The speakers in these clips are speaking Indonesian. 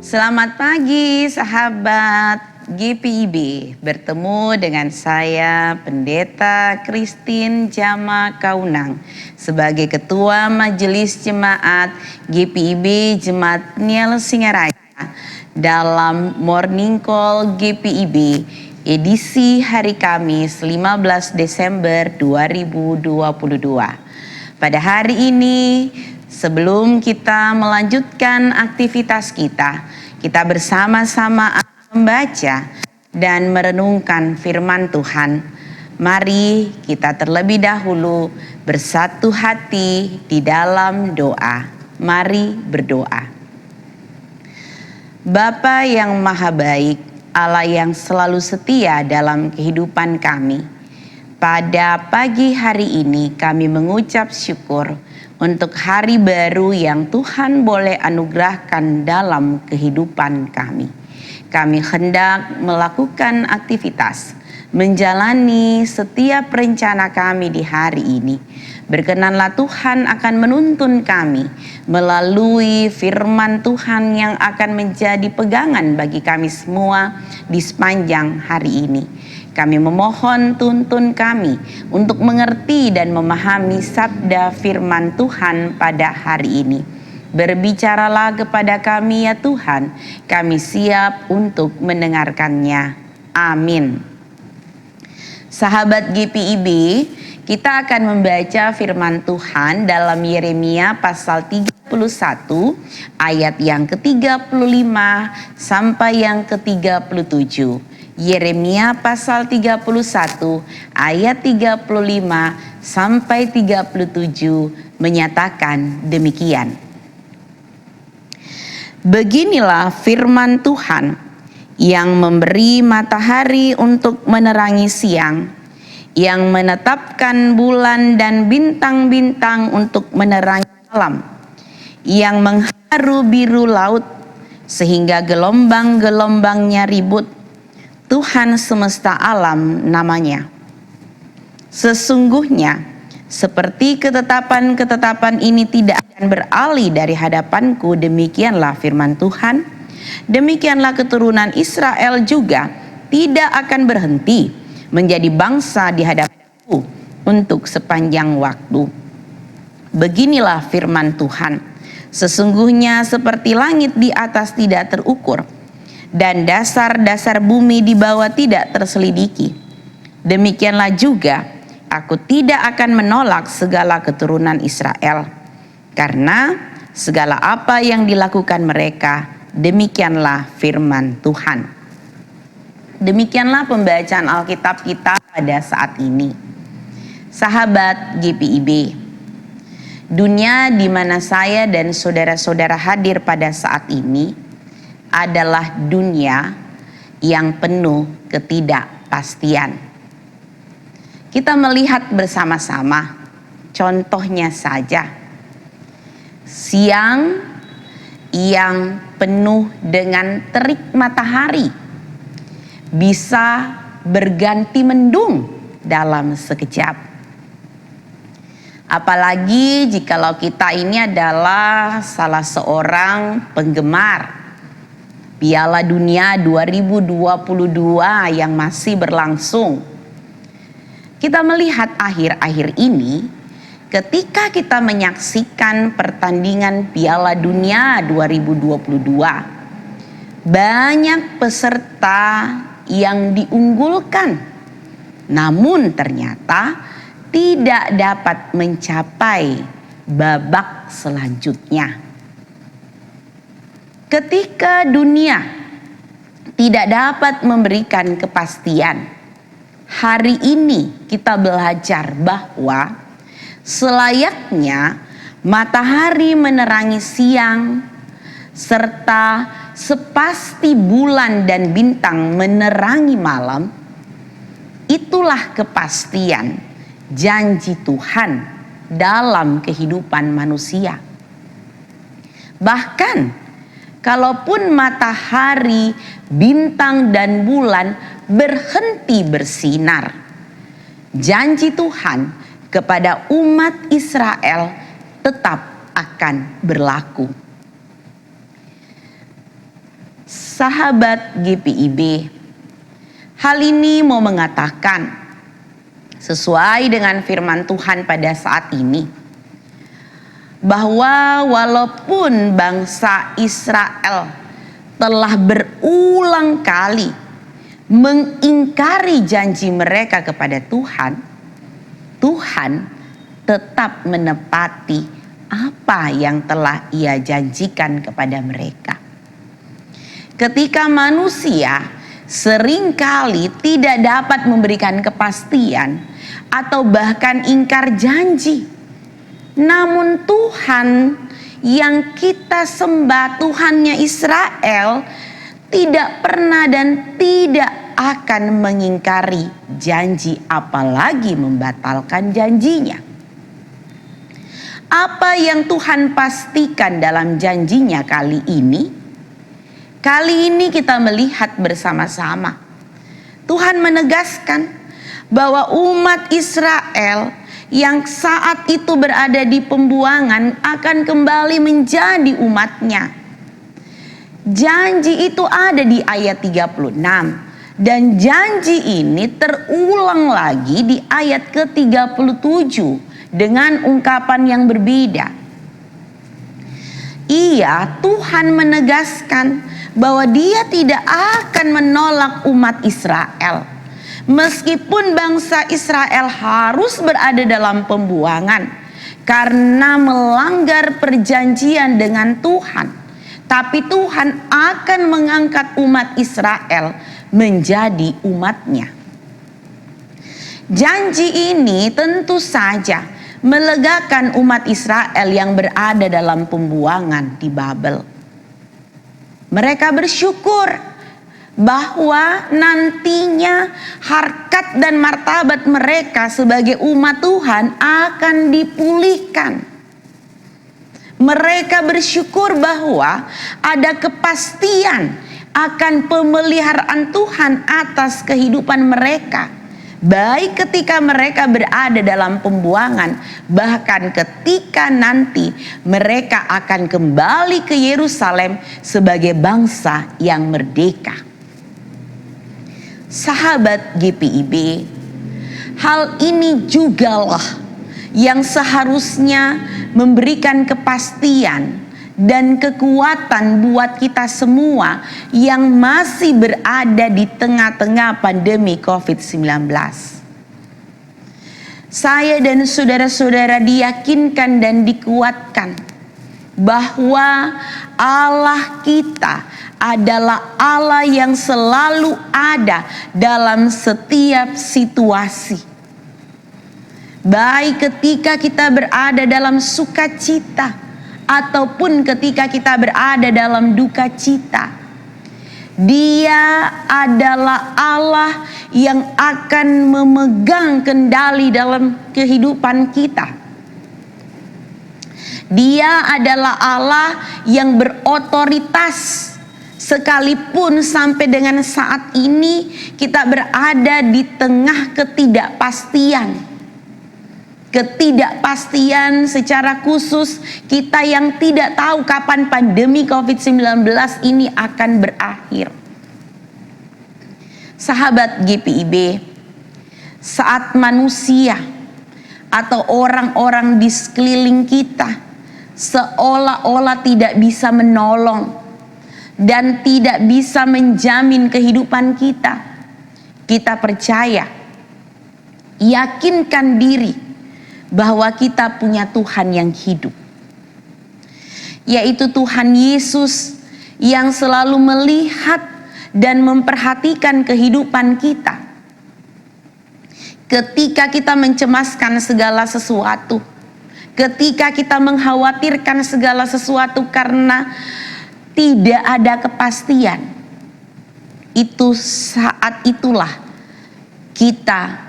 Selamat pagi sahabat GPIB. Bertemu dengan saya Pendeta Christine Jama Kaunang sebagai Ketua Majelis Jemaat GPIB Jemaat Niel Singaraya dalam Morning Call GPIB edisi hari Kamis 15 Desember 2022. Pada hari ini, sebelum kita melanjutkan aktivitas kita bersama-sama membaca dan merenungkan firman Tuhan. Mari kita terlebih dahulu bersatu hati di dalam doa. Mari berdoa. Bapa yang maha baik, Allah yang selalu setia dalam kehidupan kami. Pada pagi hari ini kami mengucap syukur untuk hari baru yang Tuhan boleh anugerahkan dalam kehidupan kami. Kami hendak melakukan aktivitas, menjalani setiap rencana kami di hari ini. Berkenanlah Tuhan akan menuntun kami melalui firman Tuhan yang akan menjadi pegangan bagi kami semua di sepanjang hari ini. Kami memohon tuntun kami untuk mengerti dan memahami sabda firman Tuhan pada hari ini. Berbicaralah kepada kami ya Tuhan, kami siap untuk mendengarkannya. Amin. Sahabat GPIB, kita akan membaca firman Tuhan dalam Yeremia pasal 31 ayat yang ke-35 sampai yang ke-37. Yeremia pasal 31 ayat 35 sampai 37 menyatakan demikian. Beginilah firman Tuhan yang memberi matahari untuk menerangi siang, yang menetapkan bulan dan bintang-bintang untuk menerangi malam, yang mengharu biru laut sehingga gelombang-gelombangnya ribut. Tuhan semesta alam namanya. Sesungguhnya seperti ketetapan-ketetapan ini tidak akan beralih dari hadapanku, demikianlah firman Tuhan. Demikianlah keturunan Israel juga tidak akan berhenti menjadi bangsa di hadapanku untuk sepanjang waktu. Beginilah firman Tuhan. Sesungguhnya seperti langit di atas tidak terukur, dan dasar-dasar bumi di bawah tidak terselidiki, demikianlah juga aku tidak akan menolak segala keturunan Israel, karena segala apa yang dilakukan mereka, demikianlah firman Tuhan. Demikianlah pembacaan Alkitab kita pada saat ini. Sahabat GPIB, dunia di mana saya dan saudara-saudara hadir pada saat ini adalah dunia yang penuh ketidakpastian. Kita melihat bersama-sama, contohnya saja, siang yang penuh dengan terik matahari bisa berganti mendung dalam sekejap. Apalagi jikalau kita ini adalah salah seorang penggemar Piala Dunia 2022 yang masih berlangsung. Kita melihat akhir-akhir ini ketika kita menyaksikan pertandingan Piala Dunia 2022, banyak peserta yang diunggulkan, namun ternyata tidak dapat mencapai babak selanjutnya. Ketika dunia tidak dapat memberikan kepastian, hari ini kita belajar bahwa selayaknya matahari menerangi siang, serta sepasti bulan dan bintang menerangi malam, itulah kepastian janji Tuhan dalam kehidupan manusia. Bahkan kalaupun matahari, bintang, dan bulan berhenti bersinar, janji Tuhan kepada umat Israel tetap akan berlaku. Sahabat GPIB, hal ini mau mengatakan sesuai dengan firman Tuhan pada saat ini, bahwa walaupun bangsa Israel telah berulang kali mengingkari janji mereka kepada Tuhan, Tuhan tetap menepati apa yang telah Ia janjikan kepada mereka. Ketika manusia seringkali tidak dapat memberikan kepastian atau bahkan ingkar janji, namun Tuhan yang kita sembah, Tuhannya Israel, tidak pernah dan tidak akan mengingkari janji, apalagi membatalkan janjinya. Apa yang Tuhan pastikan dalam janjinya kali ini? Kali ini kita melihat bersama-sama, Tuhan menegaskan bahwa umat Israel yang saat itu berada di pembuangan akan kembali menjadi umatnya. Janji itu ada di ayat 36, dan janji ini terulang lagi di ayat ke-37 dengan ungkapan yang berbeda. Tuhan menegaskan bahwa Dia tidak akan menolak umat Israel. Meskipun bangsa Israel harus berada dalam pembuangan karena melanggar perjanjian dengan Tuhan, tapi Tuhan akan mengangkat umat Israel menjadi umatnya. Janji ini tentu saja melegakan umat Israel yang berada dalam pembuangan di Babel. Mereka bersyukur bahwa nantinya harkat dan martabat mereka sebagai umat Tuhan akan dipulihkan. Mereka bersyukur bahwa ada kepastian akan pemeliharaan Tuhan atas kehidupan mereka, baik ketika mereka berada dalam pembuangan, bahkan ketika nanti mereka akan kembali ke Yerusalem sebagai bangsa yang merdeka. Sahabat GPIB, hal ini jugalah yang seharusnya memberikan kepastian dan kekuatan buat kita semua yang masih berada di tengah-tengah pandemi COVID-19. Saya dan saudara-saudara diyakinkan dan dikuatkan bahwa Allah kita adalah Allah yang selalu ada dalam setiap situasi. Baik ketika kita berada dalam sukacita ataupun ketika kita berada dalam duka cita, Dia adalah Allah yang akan memegang kendali dalam kehidupan kita. Dia adalah Allah yang berotoritas, sekalipun sampai dengan saat ini kita berada di tengah ketidakpastian. Ketidakpastian secara khusus kita yang tidak tahu kapan pandemi COVID-19 ini akan berakhir. Sahabat GPIB, saat manusia atau orang-orang di sekeliling kita seolah-olah tidak bisa menolong dan tidak bisa menjamin kehidupan kita, kita percaya, yakinkan diri bahwa kita punya Tuhan yang hidup, yaitu Tuhan Yesus yang selalu melihat dan memperhatikan kehidupan kita. Ketika kita mencemaskan segala sesuatu, ketika kita mengkhawatirkan segala sesuatu karena tidak ada kepastian, itu saat itulah kita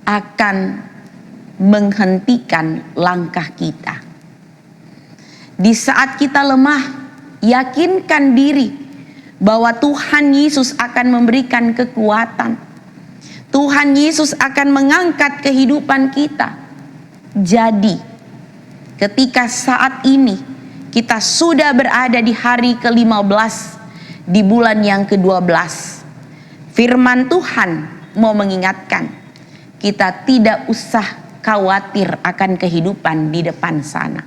akan menghentikan langkah kita. Di saat kita lemah, yakinkan diri bahwa Tuhan Yesus akan memberikan kekuatan. Tuhan Yesus akan mengangkat kehidupan kita. Jadi, ketika saat ini kita sudah berada di hari ke-15 di bulan yang ke-12, firman Tuhan mau mengingatkan kita tidak usah khawatir akan kehidupan di depan sana.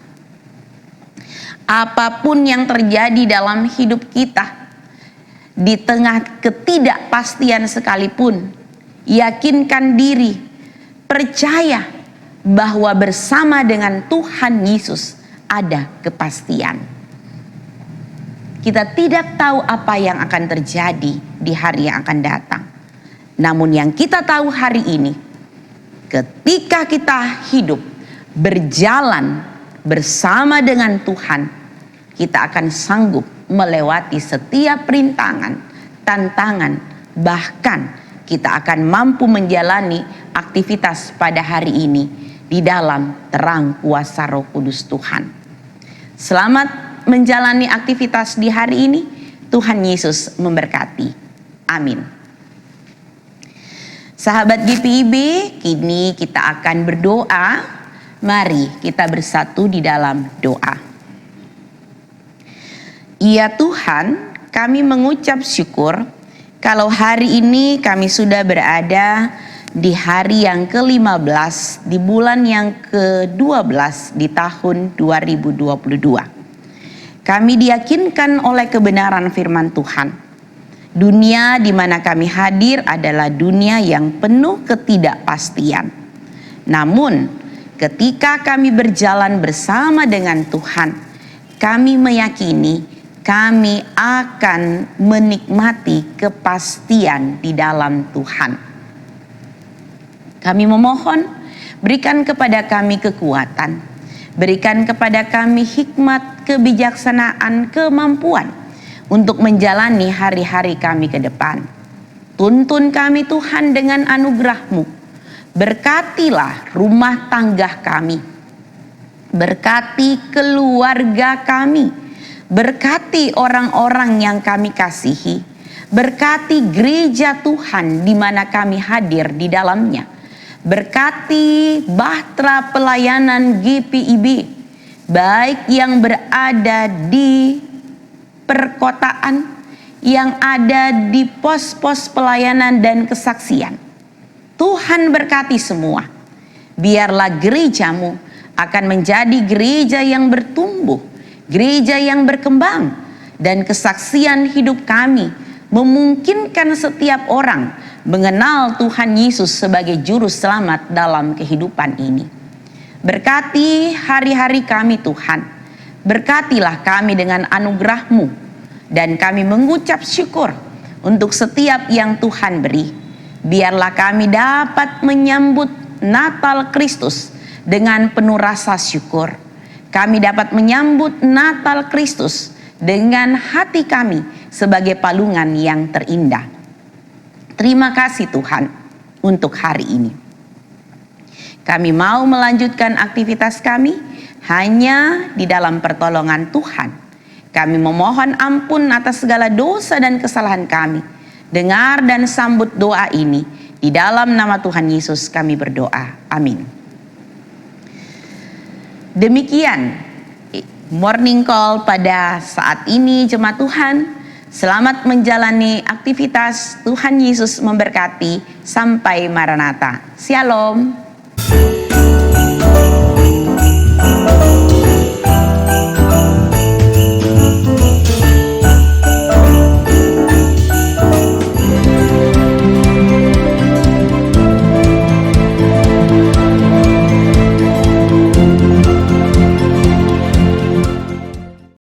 Apapun yang terjadi dalam hidup kita, di tengah ketidakpastian sekalipun, yakinkan diri, percaya bahwa bersama dengan Tuhan Yesus ada kepastian. Kita tidak tahu apa yang akan terjadi di hari yang akan datang. Namun yang kita tahu hari ini, ketika kita hidup berjalan bersama dengan Tuhan, kita akan sanggup melewati setiap rintangan, tantangan, bahkan kita akan mampu menjalani aktivitas pada hari ini di dalam terang kuasa Roh Kudus Tuhan. Selamat menjalani aktivitas di hari ini. Tuhan Yesus memberkati. Amin. Sahabat GPIB, kini kita akan berdoa. Mari kita bersatu di dalam doa. Ya Tuhan, kami mengucap syukur kalau hari ini kami sudah berada di hari yang ke-15 di bulan yang ke-12 di tahun 2022. Kami diyakinkan oleh kebenaran firman Tuhan. Dunia di mana kami hadir adalah dunia yang penuh ketidakpastian. Namun, ketika kami berjalan bersama dengan Tuhan, kami meyakini kami akan menikmati kepastian di dalam Tuhan. Kami memohon, berikan kepada kami kekuatan, berikan kepada kami hikmat, kebijaksanaan, kemampuan untuk menjalani hari-hari kami ke depan. Tuntun kami Tuhan dengan anugerah-Mu. Berkatilah rumah tangga kami. Berkati keluarga kami. Berkati orang-orang yang kami kasihi. Berkati gereja Tuhan di mana kami hadir di dalamnya. Berkati bahtera pelayanan GPIB, baik yang berada di perkotaan, yang ada di pos-pos pelayanan dan kesaksian. Tuhan berkati semua. Biarlah gereja-Mu akan menjadi gereja yang bertumbuh, gereja yang berkembang, dan kesaksian hidup kami memungkinkan setiap orang mengenal Tuhan Yesus sebagai juru selamat dalam kehidupan ini. Berkati hari-hari kami Tuhan. Berkatilah kami dengan anugerah-Mu. Dan kami mengucap syukur untuk setiap yang Tuhan beri. Biarlah kami dapat menyambut Natal Kristus dengan penuh rasa syukur. Kami dapat menyambut Natal Kristus dengan hati kami sebagai palungan yang terindah. Terima kasih Tuhan untuk hari ini. Kami mau melanjutkan aktivitas kami hanya di dalam pertolongan Tuhan. Kami memohon ampun atas segala dosa dan kesalahan kami. Dengar dan sambut doa ini. Di dalam nama Tuhan Yesus kami berdoa. Amin. Demikian morning call pada saat ini jemaat Tuhan. Selamat menjalani aktivitas. Tuhan Yesus memberkati. Sampai Maranatha. Shalom.